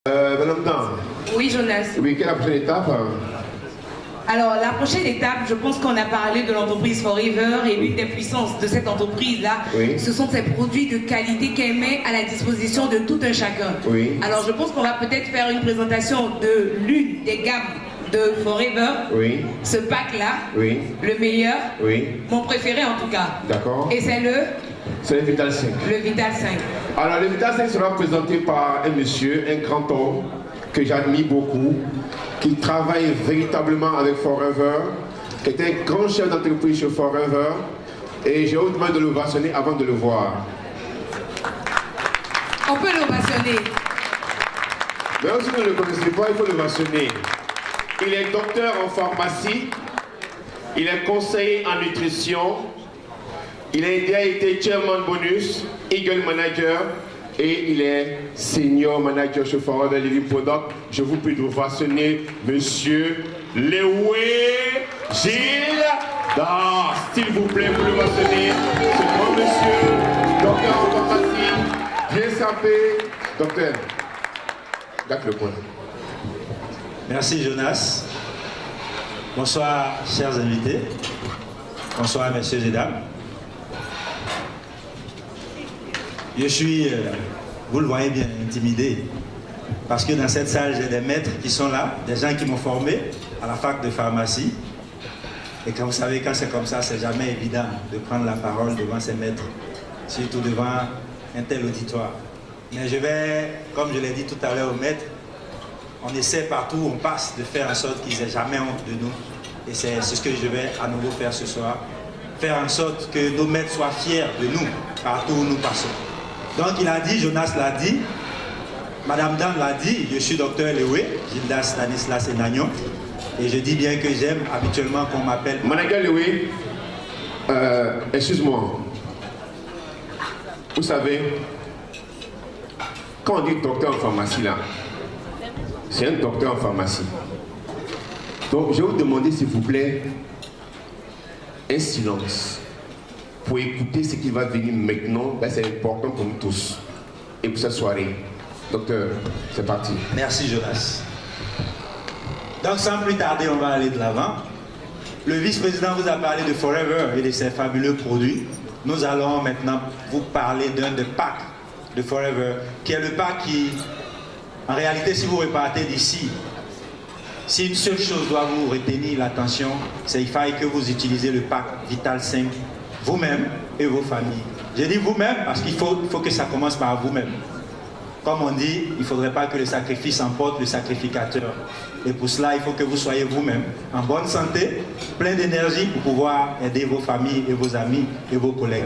Madame Dan. Oui, Jonas. Oui, quelle est la prochaine étape? Alors, la prochaine étape, je pense qu'on a parlé de l'entreprise Forever et l'une des puissances de cette entreprise-là, oui, ce sont ces produits de qualité qu'elle met à la disposition de tout un chacun. Oui. Alors, je pense qu'on va peut-être faire une présentation de l'une des gammes de Forever. Oui. Ce pack-là, Oui. le meilleur, Oui. mon préféré en tout cas. D'accord. Et c'est c'est le Vital 5. Le Vital 5. Alors, le Vital 5 sera présenté par un monsieur, un grand homme, que j'admire beaucoup, qui travaille véritablement avec Forever, qui est un grand chef d'entreprise chez Forever, et j'ai demandé de l'ovationner avant de le voir. On peut l'ovationner. Même si vous ne le connaissez pas, il faut l'ovationner. Il est docteur en pharmacie, il est conseiller en nutrition, il a été chairman bonus, Eagle Manager, et il est senior manager chez Forever Living Product. Je vous prie d'ovationner monsieur Léoué Gilles Das. S'il vous plaît, vous l'ovationner. Ce grand monsieur, docteur en pharmacie, bien sapé. Docteur, date le point. Merci Jonas. Bonsoir chers invités. Bonsoir messieurs et dames. Je suis, vous le voyez bien, intimidé. Parce que dans cette salle, j'ai des maîtres qui sont là, des gens qui m'ont formé à la fac de pharmacie. Et quand vous savez, quand c'est comme ça, c'est jamais évident de prendre la parole devant ces maîtres, surtout devant un tel auditoire. Mais je vais, comme je l'ai dit tout à l'heure aux maîtres, on essaie partout où on passe de faire en sorte qu'ils n'aient jamais honte de nous. Et c'est ce que je vais à nouveau faire ce soir. Faire en sorte que nos maîtres soient fiers de nous partout où nous passons. Donc il a dit, Jonas l'a dit, Madame Dan l'a dit, je suis docteur Léoué, Gildas Stanislas Enagnon, et je dis bien que j'aime habituellement qu'on m'appelle... Manager Léoué, excuse-moi, vous savez, quand on dit docteur en pharmacie là, c'est un docteur en pharmacie. Donc je vais vous demander s'il vous plaît un silence pour écouter ce qui va venir maintenant. Ben, c'est important pour nous tous et pour cette soirée. Docteur, c'est parti. Merci Jonas. Donc sans plus tarder, on va aller de l'avant. Le vice-président vous a parlé de Forever et de ses fabuleux produits. Nous allons maintenant vous parler d'un des packs de Forever, qui est le pack qui, en réalité, si vous repartez d'ici, si une seule chose doit vous retenir l'attention, c'est qu'il faille que vous utilisez le pack Vital 5 vous-même et vos familles. J'ai dit vous-même parce qu'il faut que ça commence par vous-même. Comme on dit, il ne faudrait pas que le sacrifice emporte le sacrificateur. Et pour cela, il faut que vous soyez vous-même en bonne santé, plein d'énergie pour pouvoir aider vos familles et vos amis et vos collègues.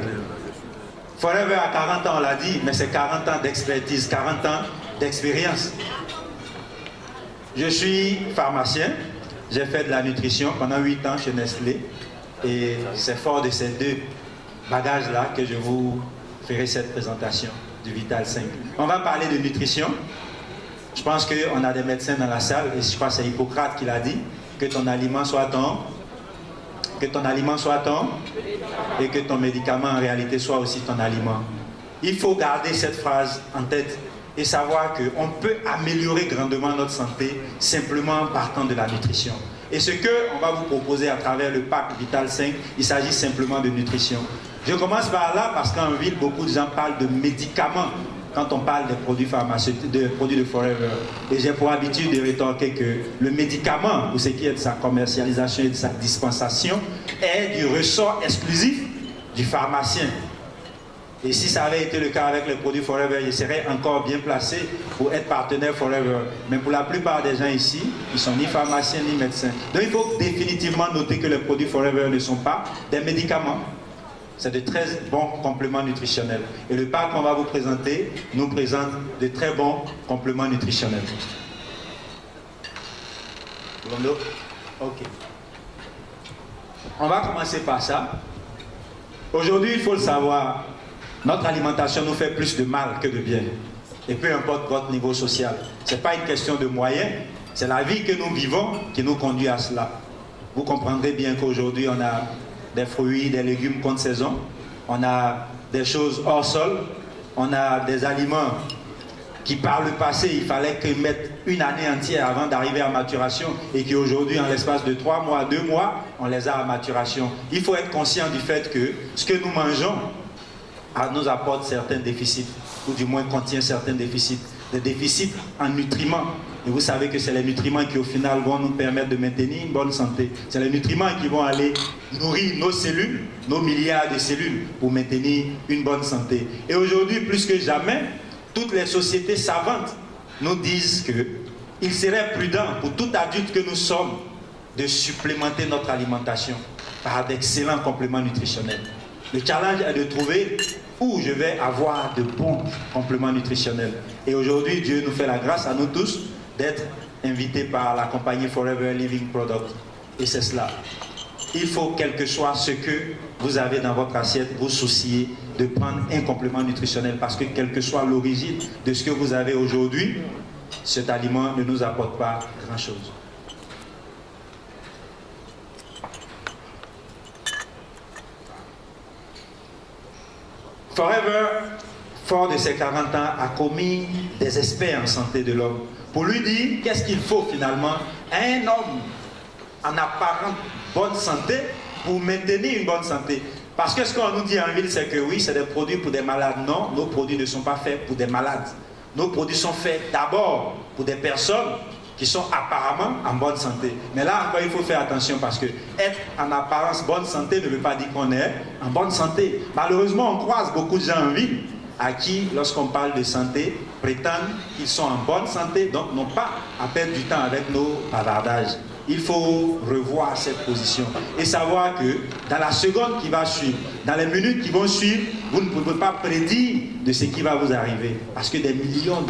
Forever à 40 ans, on l'a dit, mais c'est 40 ans d'expertise, 40 ans d'expérience. Je suis pharmacien, j'ai fait de la nutrition pendant 8 ans chez Nestlé et c'est fort de ces deux bagages-là que je vous ferai cette présentation du Vital 5. On va parler de nutrition. Je pense qu'on a des médecins dans la salle et je crois que c'est Hippocrate qui l'a dit, que ton aliment soit ton et que ton médicament en réalité soit aussi ton aliment. Il faut garder cette phrase en tête et savoir qu'on peut améliorer grandement notre santé simplement en partant de la nutrition. Et ce qu'on va vous proposer à travers le pack Vital 5, il s'agit simplement de nutrition. Je commence par là parce qu'en ville, beaucoup de gens parlent de médicaments quand on parle des produits pharmaceutiques, des produits de Forever. Et j'ai pour habitude de rétorquer que le médicament, pour ce qui est de sa commercialisation et de sa dispensation, est du ressort exclusif du pharmacien. Et si ça avait été le cas avec les produits Forever, je serais encore bien placé pour être partenaire Forever. Mais pour la plupart des gens ici, ils ne sont ni pharmaciens ni médecins. Donc il faut définitivement noter que les produits Forever ne sont pas des médicaments. C'est de très bons compléments nutritionnels. Et le pack qu'on va vous présenter nous présente de très bons compléments nutritionnels. Ok. On va commencer par ça. Aujourd'hui, il faut le savoir, notre alimentation nous fait plus de mal que de bien. Et peu importe votre niveau social. Ce n'est pas une question de moyens, c'est la vie que nous vivons qui nous conduit à cela. Vous comprendrez bien qu'aujourd'hui, on a des fruits, des légumes contre saison, on a des choses hors sol, on a des aliments qui par le passé, il fallait qu'ils mettent une année entière avant d'arriver à maturation et qu'aujourd'hui, en l'espace de 3 mois, 2 mois, on les a à maturation. Il faut être conscient du fait que ce que nous mangeons nous apporte certains déficits, ou du moins contient certains déficits, des déficits en nutriments. Et vous savez que c'est les nutriments qui au final vont nous permettre de maintenir une bonne santé. C'est les nutriments qui vont aller nourrir nos cellules, nos milliards de cellules pour maintenir une bonne santé. Et aujourd'hui, plus que jamais, toutes les sociétés savantes nous disent qu'il serait prudent pour tout adulte que nous sommes de supplémenter notre alimentation par d'excellents compléments nutritionnels. Le challenge est de trouver où je vais avoir de bons compléments nutritionnels. Et aujourd'hui, Dieu nous fait la grâce à nous tous d'être invités par la compagnie Forever Living Product. Et c'est cela. Il faut, quel que soit ce que vous avez dans votre assiette, vous soucier de prendre un complément nutritionnel parce que quelle que soit l'origine de ce que vous avez aujourd'hui, cet aliment ne nous apporte pas grand-chose. Forever, fort de ses 40 ans, a commis des experts en santé de l'homme pour lui dire qu'est-ce qu'il faut finalement à un homme en apparente bonne santé pour maintenir une bonne santé. Parce que ce qu'on nous dit en ville, c'est que oui, c'est des produits pour des malades. Non, nos produits ne sont pas faits pour des malades. Nos produits sont faits d'abord pour des personnes qui sont apparemment en bonne santé. Mais là encore, il faut faire attention parce que être en apparence bonne santé ne veut pas dire qu'on est en bonne santé. Malheureusement, on croise beaucoup de gens en ville à qui, lorsqu'on parle de santé, prétendent qu'ils sont en bonne santé, donc n'ont pas à perdre du temps avec nos bavardages. Il faut revoir cette position et savoir que dans la seconde qui va suivre, dans les minutes qui vont suivre, vous ne pouvez pas prédire de ce qui va vous arriver. Parce que des millions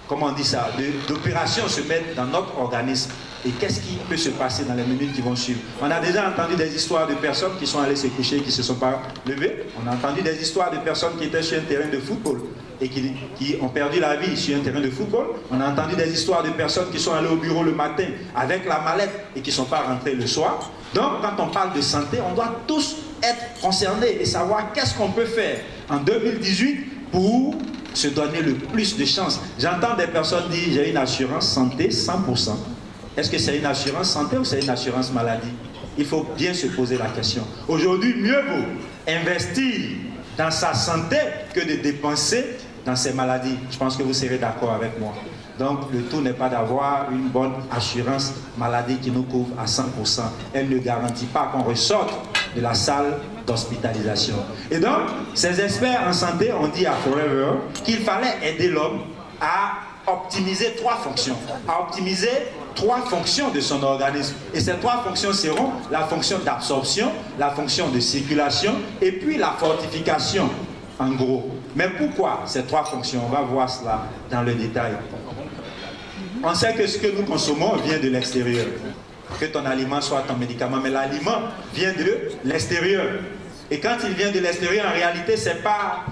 comment on dit ça, d'opérations se mettent dans notre organisme. Et qu'est-ce qui peut se passer dans les minutes qui vont suivre? On a déjà entendu des histoires de personnes qui sont allées se coucher et qui ne se sont pas levées. On a entendu des histoires de personnes qui étaient sur un terrain de football et qui ont perdu la vie sur un terrain de football. On a entendu des histoires de personnes qui sont allées au bureau le matin avec la mallette et qui ne sont pas rentrées le soir. Donc, quand on parle de santé, on doit tous être concernés et savoir qu'est-ce qu'on peut faire en 2018 pour se donner le plus de chances. J'entends des personnes dire j'ai une assurance santé 100%. Est-ce que c'est une assurance santé ou c'est une assurance maladie? Il faut bien se poser la question. Aujourd'hui, mieux vaut investir dans sa santé que de dépenser dans ses maladies. Je pense que vous serez d'accord avec moi. Donc, le tout n'est pas d'avoir une bonne assurance maladie qui nous couvre à 100%. Elle ne garantit pas qu'on ressorte de la salle d'hospitalisation. Et donc, ces experts en santé ont dit à Forever qu'il fallait aider l'homme à optimiser 3 fonctions. À optimiser 3 fonctions de son organisme. Et ces 3 fonctions seront la fonction d'absorption, la fonction de circulation et puis la fortification, en gros. Mais pourquoi ces 3 fonctions? On va voir cela dans le détail. On sait que ce que nous consommons vient de l'extérieur. Que ton aliment soit ton médicament, mais l'aliment vient de l'extérieur. Et quand il vient de l'extérieur, en réalité, c'est pas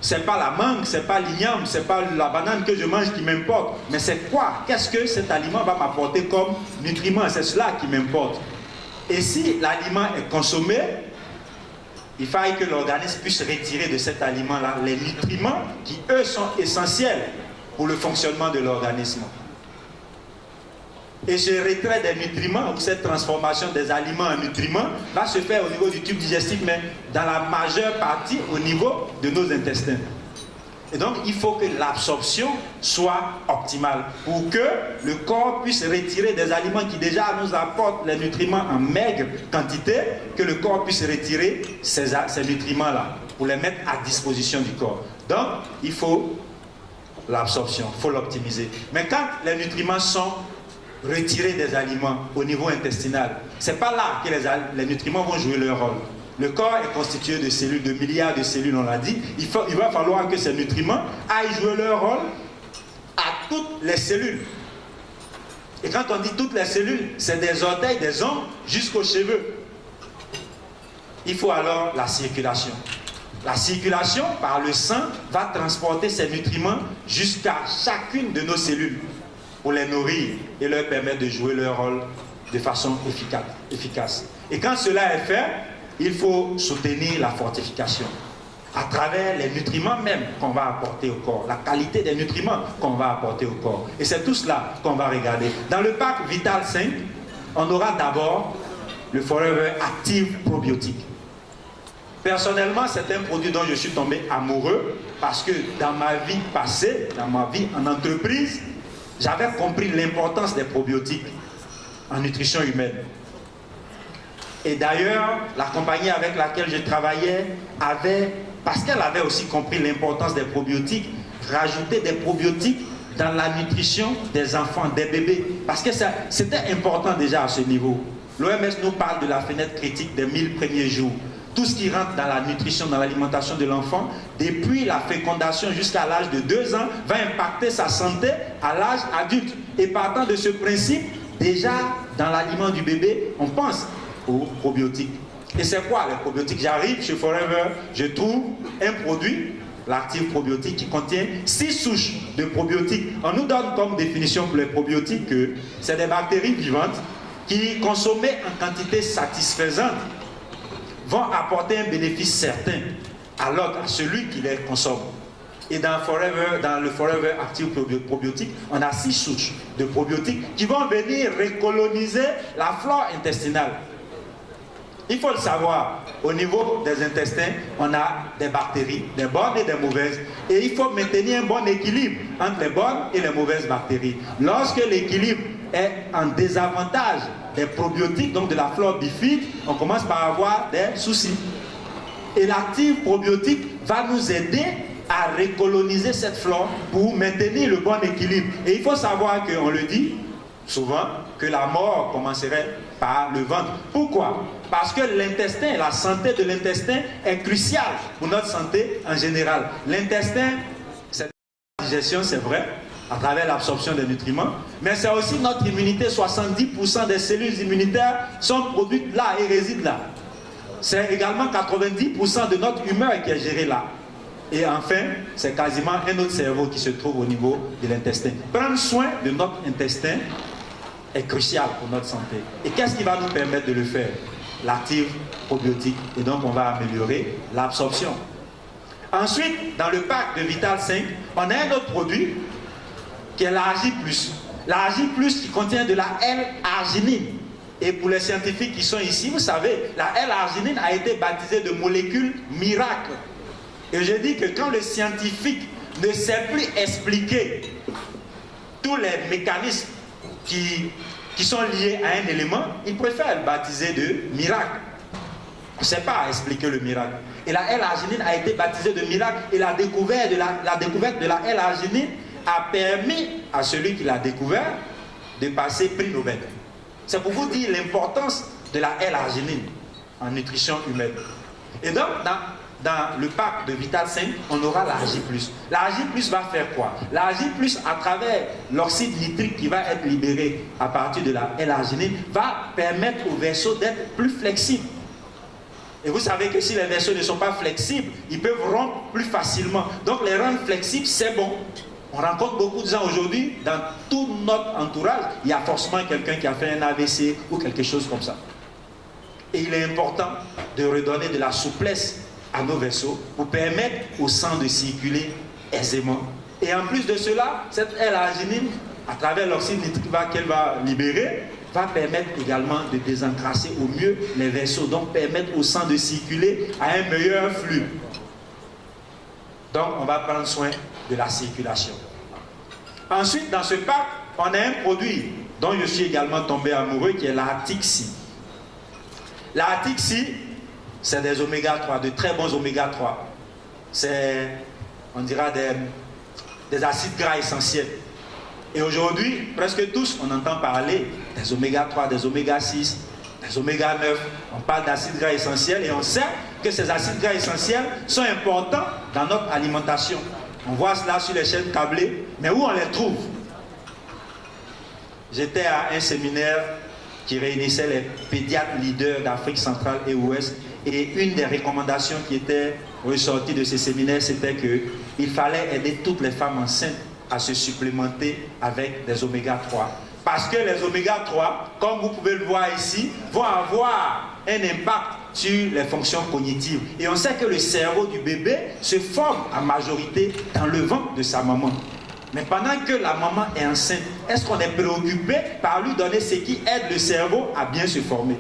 la mangue, c'est pas l'igname, c'est pas la banane que je mange qui m'importe. Mais c'est quoi? Qu'est-ce que cet aliment va m'apporter comme nutriment? C'est cela qui m'importe. Et si l'aliment est consommé, il faille que l'organisme puisse retirer de cet aliment-là les nutriments qui, eux, sont essentiels pour le fonctionnement de l'organisme. Et ce retrait des nutriments, ou cette transformation des aliments en nutriments, va se faire au niveau du tube digestif, mais dans la majeure partie au niveau de nos intestins. Et donc, il faut que l'absorption soit optimale pour que le corps puisse retirer des aliments qui déjà nous apportent les nutriments en maigre quantité, que le corps puisse retirer ces nutriments-là pour les mettre à disposition du corps. Donc, il faut l'absorption, il faut l'optimiser. Mais quand les nutriments sont retirés des aliments au niveau intestinal, c'est pas là que les nutriments vont jouer leur rôle. Le corps est constitué de cellules, de milliards de cellules, on l'a dit. Il va falloir que ces nutriments aillent jouer leur rôle à toutes les cellules. Et quand on dit toutes les cellules, c'est des orteils, des ongles, jusqu'aux cheveux. Il faut alors la circulation. La circulation par le sang va transporter ces nutriments jusqu'à chacune de nos cellules pour les nourrir et leur permettre de jouer leur rôle de façon efficace. Et quand cela est fait, il faut soutenir la fortification. à travers les nutriments même qu'on va apporter au corps, la qualité des nutriments qu'on va apporter au corps. Et c'est tout cela qu'on va regarder. Dans le pack Vital 5, on aura d'abord le Forever Active Probiotique. Personnellement, c'est un produit dont je suis tombé amoureux parce que dans ma vie passée, dans ma vie en entreprise, j'avais compris l'importance des probiotiques en nutrition humaine. Et d'ailleurs, la compagnie avec laquelle je travaillais avait, parce qu'elle avait aussi compris l'importance des probiotiques, rajouté des probiotiques dans la nutrition des enfants, des bébés. Parce que c'était important déjà à ce niveau. L'OMS nous parle de la fenêtre critique des 1000 premiers jours. Tout ce qui rentre dans la nutrition, dans l'alimentation de l'enfant, depuis la fécondation jusqu'à l'âge de 2 ans, va impacter sa santé à l'âge adulte. Et partant de ce principe, déjà dans l'aliment du bébé, on pense aux probiotiques. Et c'est quoi les probiotiques? J'arrive chez Forever, je trouve un produit, l'active probiotique, qui contient 6 souches de probiotiques. On nous donne comme définition pour les probiotiques que c'est des bactéries vivantes qui, consommées en quantité satisfaisante, vont apporter un bénéfice certain à l'autre, à celui qui les consomme. Et dans le Forever Active Probiotique, on a 6 souches de probiotiques qui vont venir recoloniser la flore intestinale. Il faut le savoir, au niveau des intestins, on a des bactéries, des bonnes et des mauvaises. Et il faut maintenir un bon équilibre entre les bonnes et les mauvaises bactéries. Lorsque l'équilibre est en désavantage des probiotiques, donc de la flore bifide, on commence par avoir des soucis. Et l'active probiotique va nous aider à recoloniser cette flore pour maintenir le bon équilibre. Et il faut savoir qu'on le dit souvent, que la mort commencerait par le ventre. Pourquoi? Parce que l'intestin, la santé de l'intestin est cruciale pour notre santé en général. L'intestin, c'est la digestion, c'est vrai, à travers l'absorption des nutriments, mais c'est aussi notre immunité. 70% des cellules immunitaires sont produites là et résident là. C'est également 90% de notre humeur qui est gérée là. Et enfin, c'est quasiment un autre cerveau qui se trouve au niveau de l'intestin. Prendre soin de notre intestin est crucial pour notre santé. Et qu'est-ce qui va nous permettre de le faire? L'active probiotique. Et donc, on va améliorer l'absorption. Ensuite, dans le pack de Vital 5, on a un autre produit qui est l'Argi+. L'Argi+, qui contient de la L-arginine. Et pour les scientifiques qui sont ici, vous savez, la L-arginine a été baptisée de molécule miracle. Et je dis que quand le scientifique ne sait plus expliquer tous les mécanismes qui sont liés à un élément, il préfère le baptiser de miracle. On ne sait pas expliquer le miracle. Et la L-arginine a été baptisée de miracle. Et la découverte de la L-arginine a permis à celui qui l'a découvert de passer prix Nobel. C'est pour vous dire l'importance de la L-arginine en nutrition humaine. Et donc, dans le pack de Vital 5, on aura l'Argi+. L'Argi+ va faire quoi? L'Argi+, à travers l'oxyde nitrique qui va être libéré à partir de la L-arginine, va permettre aux vaisseaux d'être plus flexibles. Et vous savez que si les vaisseaux ne sont pas flexibles, ils peuvent rompre plus facilement. Donc les rendre flexibles, c'est bon. On rencontre beaucoup de gens aujourd'hui, dans tout notre entourage, il y a forcément quelqu'un qui a fait un AVC ou quelque chose comme ça. Et il est important de redonner de la souplesse à nos vaisseaux pour permettre au sang de circuler aisément. Et en plus de cela, cette L-arginine, à travers l'oxyde nitrique qu'elle va libérer, va permettre également de désencrasser au mieux les vaisseaux, donc permettre au sang de circuler à un meilleur flux. Donc on va prendre soin de la circulation. Ensuite, dans ce pack, on a un produit dont je suis également tombé amoureux, qui est la Tixi. La Tixi, c'est des oméga 3, de très bons oméga 3. C'est, on dira, des acides gras essentiels. Et aujourd'hui, presque tous, on entend parler des oméga 3, des oméga 6, des oméga 9. On parle d'acides gras essentiels et on sait que ces acides gras essentiels sont importants dans notre alimentation. On voit cela sur les chaînes câblées, mais où on les trouve? J'étais à un séminaire qui réunissait les pédiatres leaders d'Afrique centrale et ouest. Et une des recommandations qui était ressortie de ces séminaires, c'était qu'il fallait aider toutes les femmes enceintes à se supplémenter avec des oméga 3. Parce que les oméga 3, comme vous pouvez le voir ici, vont avoir un impact sur les fonctions cognitives. Et on sait que le cerveau du bébé se forme en majorité dans le ventre de sa maman. Mais pendant que la maman est enceinte, est-ce qu'on est préoccupé par lui donner ce qui aide le cerveau à bien se former?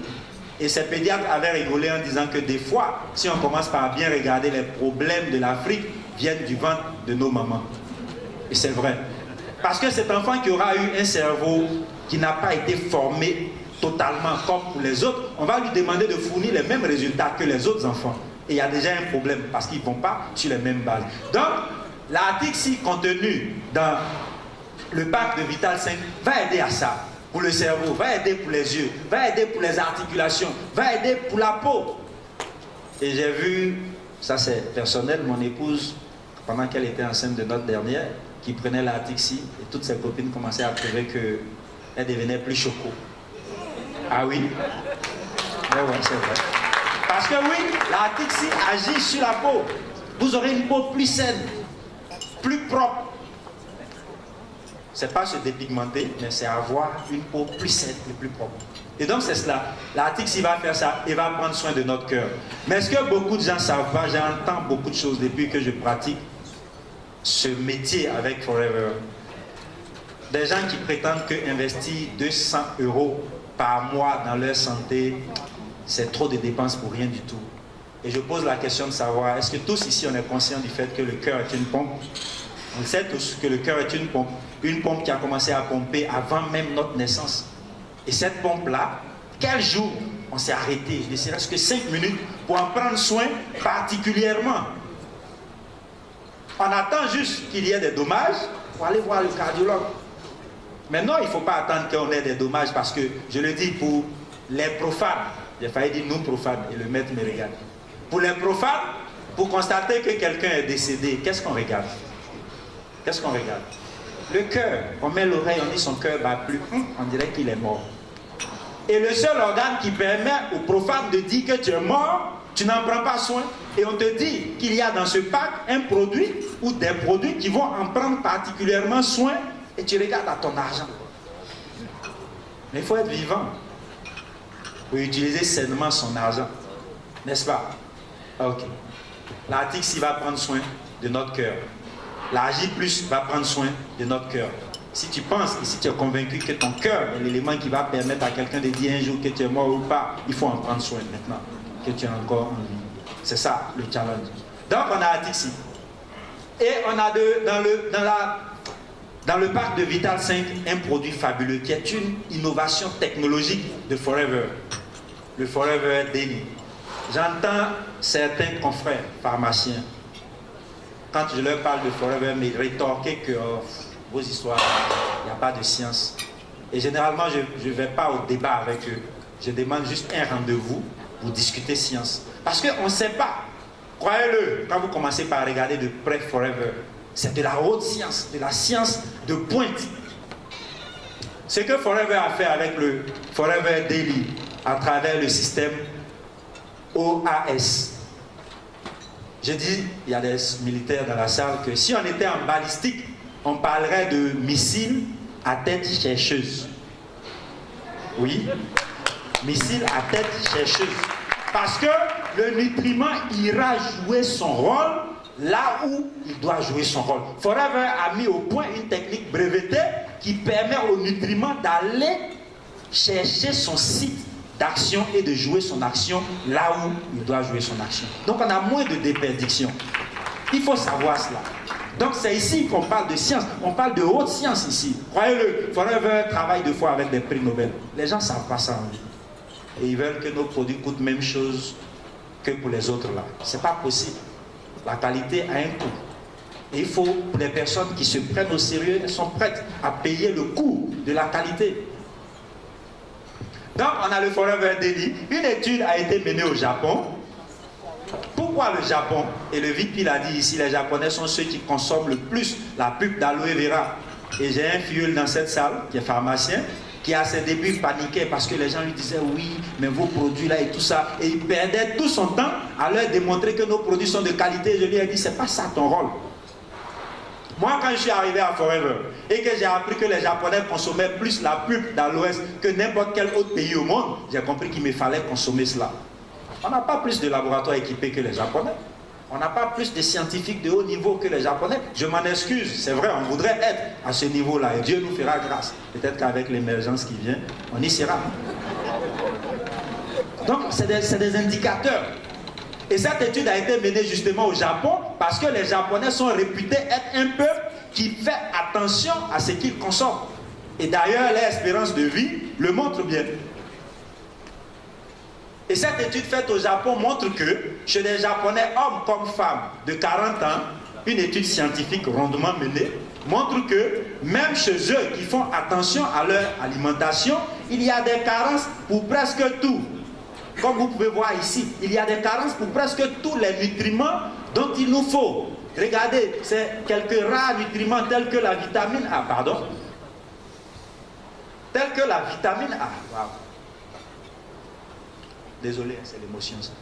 Et ces pédiatres avaient rigolé en disant que des fois, si on commence par bien regarder, les problèmes de l'Afrique viennent du ventre de nos mamans. Et c'est vrai. Parce que cet enfant qui aura eu un cerveau qui n'a pas été formé totalement comme pour les autres, on va lui demander de fournir les mêmes résultats que les autres enfants. Et il y a déjà un problème parce qu'ils ne vont pas sur les mêmes bases. Donc, l'article 6 contenu dans le pack de Vital 5 va aider à ça. Pour le cerveau, va aider pour les yeux, va aider pour les articulations, va aider pour la peau. Et j'ai vu, ça c'est personnel, mon épouse, pendant qu'elle était enceinte de notre dernière, qui prenait l'article 6 et toutes ses copines commençaient à trouver qu'elle devenait plus choco. Ah oui? Ouais, c'est vrai. Parce que oui, l'article 6 agit sur la peau. Vous aurez une peau plus saine, plus propre. C'est pas se dépigmenter, mais c'est avoir une peau plus saine et plus propre. Et donc c'est cela. L'article 6 va faire ça et va prendre soin de notre cœur. Mais ce que beaucoup de gens ne savent pas, j'entends beaucoup de choses depuis que je pratique ce métier avec Forever. Des gens qui prétendent qu'investir 200 € par mois dans leur santé, c'est trop de dépenses pour rien du tout. Et je pose la question de savoir, est-ce que tous ici on est conscients du fait que le cœur est une pompe? On sait tous que le cœur est une pompe qui a commencé à pomper avant même notre naissance. Et cette pompe-là, quel jour on s'est arrêté, ne serait-ce que 5 minutes, pour en prendre soin particulièrement? On attend juste qu'il y ait des dommages pour aller voir le cardiologue. Mais non, il ne faut pas attendre qu'on ait des dommages parce que, je le dis pour les profanes, j'ai failli dire nous profanes et le maître me regarde. Pour les profanes, pour constater que quelqu'un est décédé, qu'est-ce qu'on regarde? Qu'est-ce qu'on regarde? Le cœur. On met l'oreille, on dit son cœur bat plus, on dirait qu'il est mort. Et le seul organe qui permet aux profanes de dire que tu es mort, tu n'en prends pas soin. Et on te dit qu'il y a dans ce pack un produit ou des produits qui vont en prendre particulièrement soin et tu regardes à ton argent. Mais il faut être vivant pour utiliser sainement son argent. N'est-ce pas? Ok. L'article 6 va prendre soin de notre cœur. La J+ va prendre soin de notre cœur. Si tu penses et si tu es convaincu que ton cœur est l'élément qui va permettre à quelqu'un de dire un jour que tu es mort ou pas, il faut en prendre soin maintenant que tu es encore en vie. C'est ça le challenge. Donc on a l'article 6. Et on a dans le pack de Vital 5 un produit fabuleux qui est une innovation technologique de Forever. Le Forever Daily. J'entends certains confrères pharmaciens, quand je leur parle de Forever, me rétorquer que vos histoires, il n'y a pas de science. Et généralement, je ne vais pas au débat avec eux. Je demande juste un rendez-vous pour discuter science. Parce qu'on ne sait pas. Croyez-le, quand vous commencez par regarder de près Forever, c'est de la haute science, de la science de pointe. Ce que Forever a fait avec le Forever Daily, à travers le système OAS. J'ai dit, il y a des militaires dans la salle, que si on était en balistique, on parlerait de missiles à tête chercheuse. Oui, missiles à tête chercheuse. Parce que le nutriment ira jouer son rôle là où il doit jouer son rôle. Forever a mis au point une technique brevetée qui permet au nutriment d'aller chercher son site d'action et de jouer son action là où il doit jouer son action. Donc on a moins de déperdiction. Il faut savoir cela. Donc c'est ici qu'on parle de science. On parle de haute science ici. Croyez-le, Forever travaille deux fois avec des prix Nobel. Les gens ne savent pas ça en vie. Et ils veulent que nos produits coûtent même chose que pour les autres là. C'est pas possible. La qualité a un coût. Et il faut, pour les personnes qui se prennent au sérieux, elles sont prêtes à payer le coût de la qualité. Donc, on a le Forever Daily. Une étude a été menée au Japon. Pourquoi le Japon? Et le VP l'a dit ici, les Japonais sont ceux qui consomment le plus la pulpe d'aloe vera. Et j'ai un filleul dans cette salle, qui est pharmacien, qui à ses débuts paniquait parce que les gens lui disaient oui, mais vos produits là et tout ça. Et il perdait tout son temps à leur démontrer que nos produits sont de qualité. Je lui ai dit, c'est pas ça ton rôle. Moi, quand je suis arrivé à Forever et que j'ai appris que les Japonais consommaient plus la pulpe d'aloès que n'importe quel autre pays au monde, j'ai compris qu'il me fallait consommer cela. On n'a pas plus de laboratoires équipés que les Japonais. On n'a pas plus de scientifiques de haut niveau que les Japonais. Je m'en excuse, c'est vrai, on voudrait être à ce niveau-là et Dieu nous fera grâce. Peut-être qu'avec l'émergence qui vient, on y sera. Donc, c'est des indicateurs. Et cette étude a été menée justement au Japon parce que les Japonais sont réputés être un peuple qui fait attention à ce qu'ils consomment. Et d'ailleurs, l'espérance de vie le montre bien. Et cette étude faite au Japon montre que chez les Japonais, hommes comme femmes de 40 ans, une étude scientifique rondement menée, montre que même chez eux qui font attention à leur alimentation, il y a des carences pour presque tout. Comme vous pouvez voir ici, il y a des carences pour presque tous les nutriments dont il nous faut. Regardez, c'est quelques rares nutriments tels que la vitamine A, pardon. Tels que la vitamine A. Wow. Désolé, c'est l'émotion ça.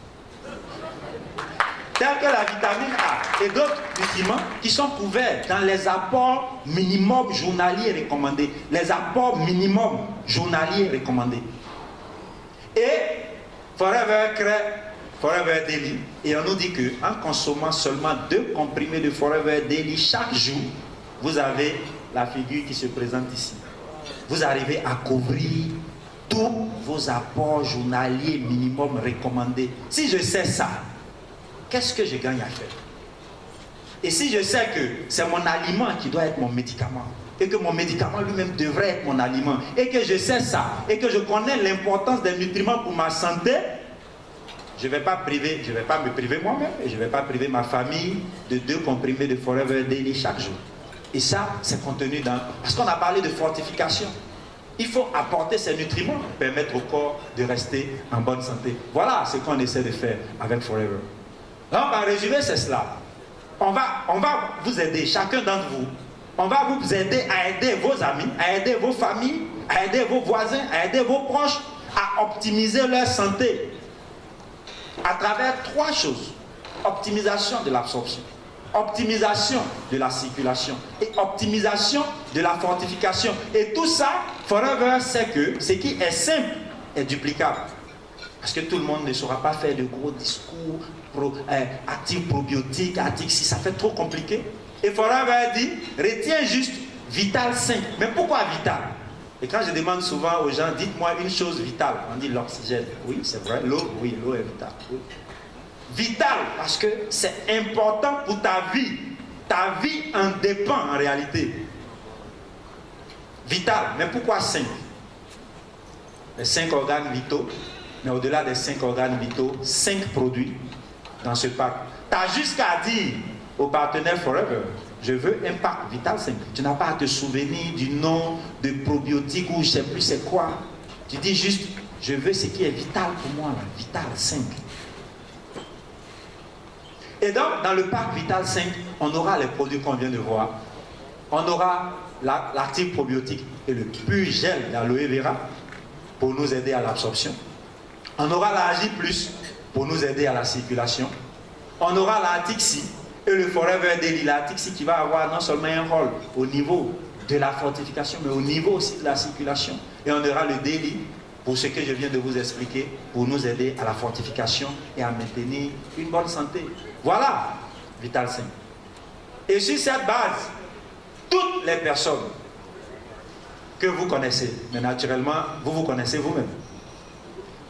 Tels que la vitamine A et d'autres nutriments qui sont couverts dans les apports minimums journaliers recommandés. Les apports minimums journaliers recommandés. Et Forever crée Forever Daily et on nous dit qu'en consommant seulement 2 comprimés de Forever Daily chaque jour, vous avez la figure qui se présente ici. Vous arrivez à couvrir tous vos apports journaliers minimum recommandés. Si je sais ça, qu'est-ce que je gagne à faire? Et si je sais que c'est mon aliment qui doit être mon médicament, et que mon médicament lui-même devrait être mon aliment, et que je sais ça, et que je connais l'importance des nutriments pour ma santé, je ne vais pas me priver moi-même, et je ne vais pas priver ma famille de 2 comprimés de Forever Daily chaque jour. Et ça, c'est contenu dans... Parce qu'on a parlé de fortification. Il faut apporter ces nutriments pour permettre au corps de rester en bonne santé. Voilà ce qu'on essaie de faire avec Forever. Donc, en résumé, c'est cela. On va vous aider, chacun d'entre vous. On va vous aider à aider vos amis, à aider vos familles, à aider vos voisins, à aider vos proches, à optimiser leur santé. À travers 3 choses. Optimisation de l'absorption, optimisation de la circulation et optimisation de la fortification. Et tout ça, Forever sait que ce qui est simple est duplicable. Parce que tout le monde ne saura pas faire de gros discours actifs probiotiques, actifs si ça fait trop compliqué. Et Forever dit, retiens juste Vital 5. Mais pourquoi Vital? Et quand je demande souvent aux gens, dites-moi une chose vitale, on dit l'oxygène. Oui, c'est vrai, l'eau, oui, l'eau est vitale. Oui. Vital, parce que c'est important pour ta vie. Ta vie en dépend en réalité. Vital, mais pourquoi 5? Les 5 organes vitaux, mais au-delà des 5 organes vitaux, 5 produits dans ce pack. Tu as juste qu'à dire au partenaire Forever, je veux un pack Vital 5. Tu n'as pas à te souvenir du nom de probiotique ou je ne sais plus c'est quoi. Tu dis juste, je veux ce qui est vital pour moi, là. Vital 5. Et donc, dans le pack Vital 5, on aura les produits qu'on vient de voir. On aura l'actif probiotique et le pur gel d'aloe vera pour nous aider à l'absorption. On aura la Agi Plus pour nous aider à la circulation. On aura la Tixi et le Forever Daily. La Tixi qui va avoir non seulement un rôle au niveau de la fortification, mais au niveau aussi de la circulation. Et on aura le Daily pour ce que je viens de vous expliquer, pour nous aider à la fortification et à maintenir une bonne santé. Voilà, Vital 5. Et sur cette base, toutes les personnes que vous connaissez, mais naturellement, vous vous connaissez vous-même.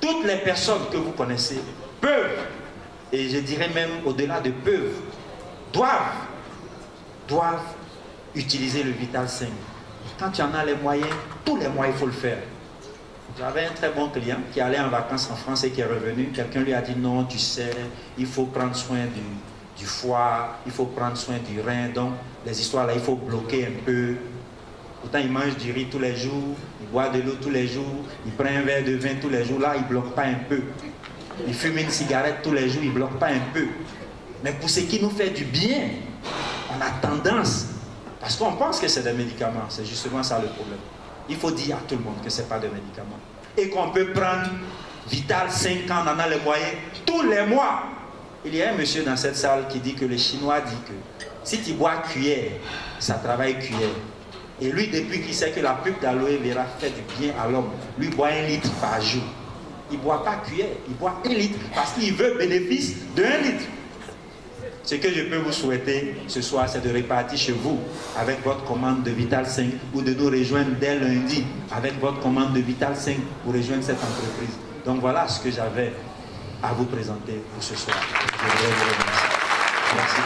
Toutes les personnes que vous connaissez peuvent, et je dirais même au-delà de peuvent, doivent utiliser le Vital 5. Quand tu en as les moyens, tous les mois, il faut le faire. J'avais un très bon client qui allait en vacances en France et qui est revenu. Quelqu'un lui a dit non, tu sais, il faut prendre soin du foie, il faut prendre soin du rein. Donc, les histoires là, il faut bloquer un peu. Pourtant, il mange du riz tous les jours, il boit de l'eau tous les jours, il prend un verre de vin tous les jours. Là, il ne bloque pas un peu. Il fume une cigarette tous les jours, il ne bloque pas un peu. Mais pour ce qui nous fait du bien, on a tendance, parce qu'on pense que c'est des médicaments, c'est justement ça le problème. Il faut dire à tout le monde que ce n'est pas des médicaments. Et qu'on peut prendre Vital 5 ans, on en a les moyens, tous les mois. Il y a un monsieur dans cette salle qui dit que le Chinois dit que si tu bois cuillère, ça travaille cuillère. Et lui, depuis qu'il sait que la pulpe d'aloe vera fait du bien à l'homme, lui boit 1 litre par jour. il ne boit pas cuillère, il boit 1 litre parce qu'il veut bénéfice de 1 litre. Ce que je peux vous souhaiter ce soir, c'est de repartir chez vous avec votre commande de Vital 5 ou de nous rejoindre dès lundi avec votre commande de Vital 5 pour rejoindre cette entreprise. Donc voilà ce que j'avais à vous présenter pour ce soir. Je voudrais vous remercier. Merci.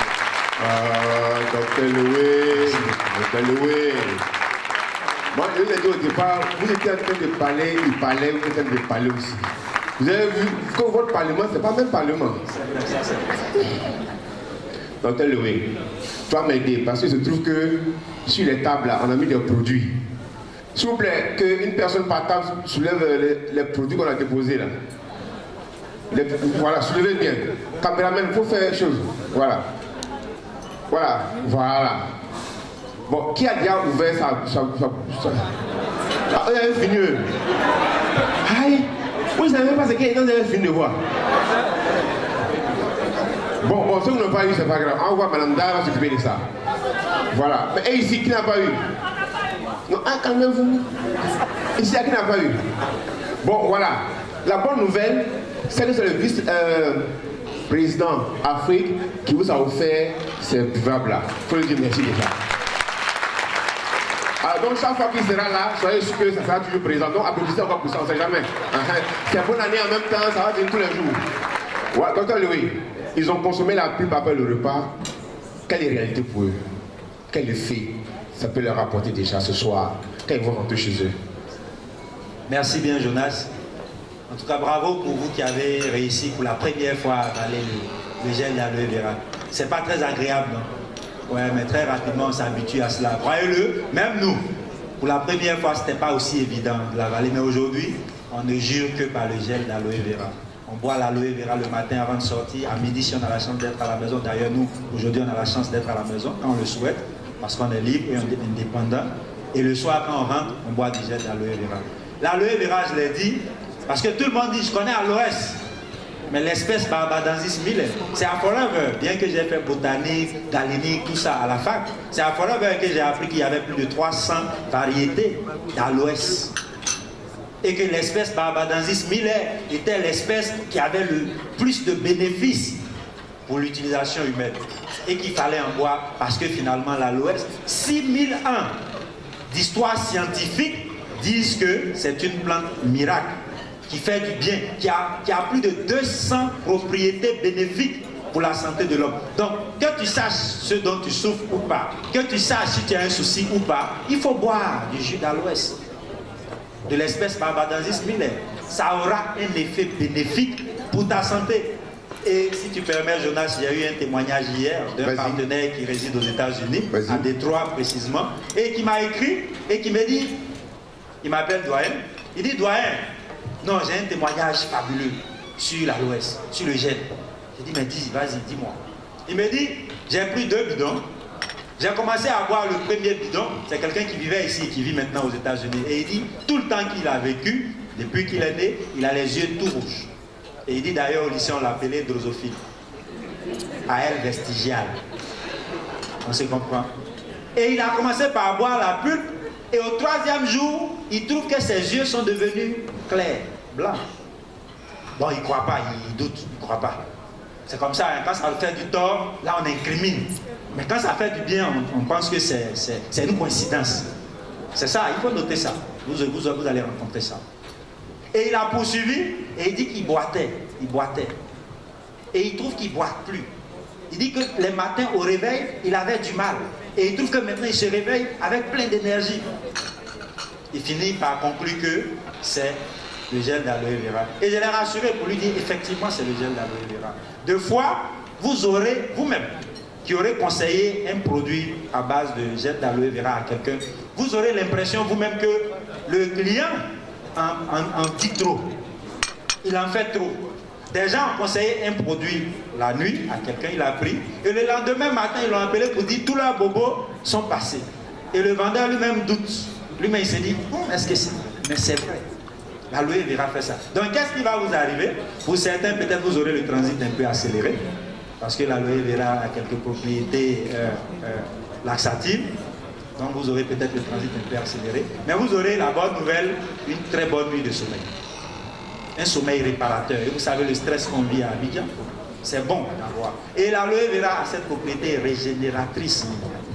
Dr Loué, Dr Loué. Moi, je l'ai dit au départ, vous étiez en train de parler, il parlait, vous êtes en train de parler aussi. Vous avez vu que votre parlement, ce n'est pas même parlement. Dr Loué, tu vas m'aider parce que je trouve que sur les tables, là, on a mis des produits. S'il vous plaît, qu'une personne par table soulève les produits qu'on a déposés là. Voilà, soulevez bien. Caméraman, il faut faire quelque chose. Voilà. Voilà, voilà. Bon, qui a déjà ouvert ça? Ah, vous avez fini. Aïe, vous ne savez pas ce qu'il y a, vous avez fini de voir. Bon, si vous n'avez pas eu, c'est pas grave. On voit Madame Dara s'occuper de ça. Voilà. Mais et ici, qui n'a pas eu? Non, calmez-vous. Ici, qui n'a pas eu? Bon, voilà. La bonne nouvelle, c'est que c'est le vice-président Afrique qui vous a offert ces buvables-là. Il faut lui dire merci déjà. Alors, donc, chaque fois qu'il sera là, soyez sûr que ça sera toujours présent. Donc, applaudissez encore pour ça, on ne sait jamais. C'est bonne année en même temps, ça va venir tous les jours. Ouais, Dr Louis, ils ont consommé la pulpe après le repas. Quelle est la réalité pour eux? Quel effet ça peut leur apporter déjà ce soir quand ils vont rentrer chez eux? Merci bien, Jonas. En tout cas, bravo pour vous qui avez réussi pour la première fois à avaler le gel d'aloe vera. C'est pas très agréable, non? Ouais, mais très rapidement, on s'habitue à cela. Croyez-le, même nous, pour la première fois, c'était pas aussi évident de l'avaler. Mais aujourd'hui, on ne jure que par le gel d'aloe vera. On boit l'aloe vera le matin avant de sortir. À midi, si on a la chance d'être à la maison. D'ailleurs, nous, aujourd'hui, on a la chance d'être à la maison quand on le souhaite, parce qu'on est libre et on est indépendant. Et le soir, quand on rentre, on boit du gel d'aloe vera. L'aloe vera, je l'ai dit, parce que tout le monde dit, je connais à l'ouest, mais l'espèce Barbadensis Miller, c'est à Forever, bien que j'ai fait botanique, galénique, tout ça à la fac, c'est à Forever que j'ai appris qu'il y avait plus de 300 variétés à l'ouest. Et que l'espèce Barbadensis Miller était l'espèce qui avait le plus de bénéfices pour l'utilisation humaine. Et qu'il fallait en boire parce que finalement l'aloès, 6000 ans d'histoire scientifique disent que c'est une plante miracle qui fait du bien, qui a plus de 200 propriétés bénéfiques pour la santé de l'homme. Donc, que tu saches ce dont tu souffres ou pas, que tu saches si tu as un souci ou pas, il faut boire du jus d'aloès de l'espèce Barbadensis Miller. Ça aura un effet bénéfique pour ta santé. Et si tu permets, Jonas, il y a eu un témoignage hier d'un partenaire qui réside aux États-Unis, à Détroit précisément, et qui m'a écrit et qui me dit, il m'appelle Doyen, il dit Doyen, non, j'ai un témoignage fabuleux sur l'aloès, sur le gel. J'ai dit, mais vas-y, dis-moi. Il me dit, j'ai pris 2 bidons, j'ai commencé à boire le premier bidon, c'est quelqu'un qui vivait ici, qui vit maintenant aux États-Unis, et il dit, tout le temps qu'il a vécu, depuis qu'il est né, il a les yeux tout rouges. Et il dit d'ailleurs au lycée, on l'appelait drosophile. AL vestigiale. On se comprend. Et il a commencé par boire la pulpe, et au 3e jour, il trouve que ses yeux sont devenus clairs, blancs. Bon, il ne croit pas, il doute, il ne croit pas. C'est comme ça, hein, quand ça fait du tort, là on incrimine. Mais quand ça fait du bien, on pense que c'est une coïncidence. C'est ça, il faut noter ça. Vous allez rencontrer ça. Et il a poursuivi, et il dit qu'il boitait. Il boitait. Et il trouve qu'il ne boit plus. Il dit que les matins au réveil, il avait du mal. Et il trouve que maintenant il se réveille avec plein d'énergie. Il finit par conclure que c'est le gel d'aloe vera. Et je l'ai rassuré pour lui dire effectivement c'est le gel d'aloe vera. 2 fois, vous aurez, vous-même, qui aurez conseillé un produit à base de gel d'aloe vera à quelqu'un, vous aurez l'impression vous-même que le client en dit trop. Il en fait trop. Des gens ont conseillé un produit la nuit à quelqu'un, il a pris, et le lendemain matin, ils l'ont appelé pour dire tous leurs bobos sont passés. Et le vendeur lui-même doute. Lui-même, il s'est dit, est-ce que c'est... Mais c'est vrai. L'aloe vera fait ça. Donc, qu'est-ce qui va vous arriver? Pour certains, peut-être vous aurez le transit un peu accéléré, parce que l'aloe vera a quelques propriétés laxatives. Donc, vous aurez peut-être le transit un peu accéléré. Mais vous aurez la bonne nouvelle, une très bonne nuit de sommeil. un sommeil réparateur. Et vous savez le stress qu'on vit à Abidjan, c'est bon d'avoir. Et l'aloe vera a cette propriété régénératrice.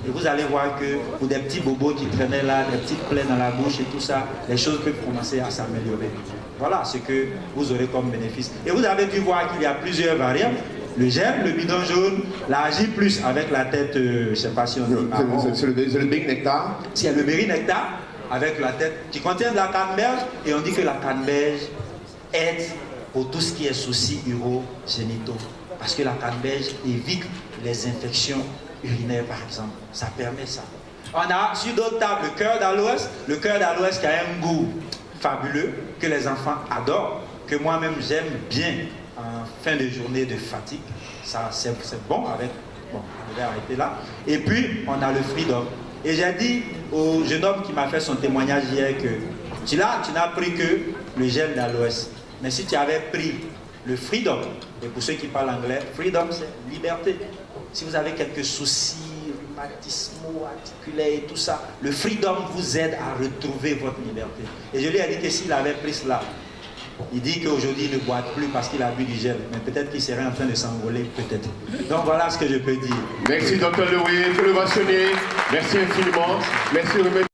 Et vous allez voir que pour des petits bobos qui traînaient là, des petites plaies dans la bouche et tout ça, les choses peuvent commencer à s'améliorer. Voilà ce que vous aurez comme bénéfice. Et vous avez dû voir qu'il y a plusieurs variantes. Le gel, le bidon jaune, la J+, avec la tête, je ne sais pas si on dit marron. C'est le berry nectar. C'est le berry nectar avec la tête qui contient de la canneberge. Et on dit que la canneberge aide pour tout ce qui est soucis urogénitaux. Parce que la canneberge évite les infections urinaires, par exemple. Ça permet ça. On a sur d'autres tables le cœur d'aloès. Le cœur d'aloès qui a un goût fabuleux, que les enfants adorent, que moi-même j'aime bien en fin de journée de fatigue. Ça, c'est bon avec... Bon, on va arrêter là. Et puis, on a le freedom. Et j'ai dit au jeune homme qui m'a fait son témoignage hier que tu n'as pris que le gel d'aloès. Mais si tu avais pris le freedom, et pour ceux qui parlent anglais, freedom c'est liberté. Si vous avez quelques soucis rhumatismaux, articulaires et tout ça, le freedom vous aide à retrouver votre liberté. Et je lui ai dit que s'il avait pris cela, il dit qu'aujourd'hui il ne boit plus parce qu'il a bu du gel, mais peut-être qu'il serait en train de s'envoler, peut-être. Donc voilà ce que je peux dire. Merci Dr Louis, pour le vationner. Merci infiniment. Merci.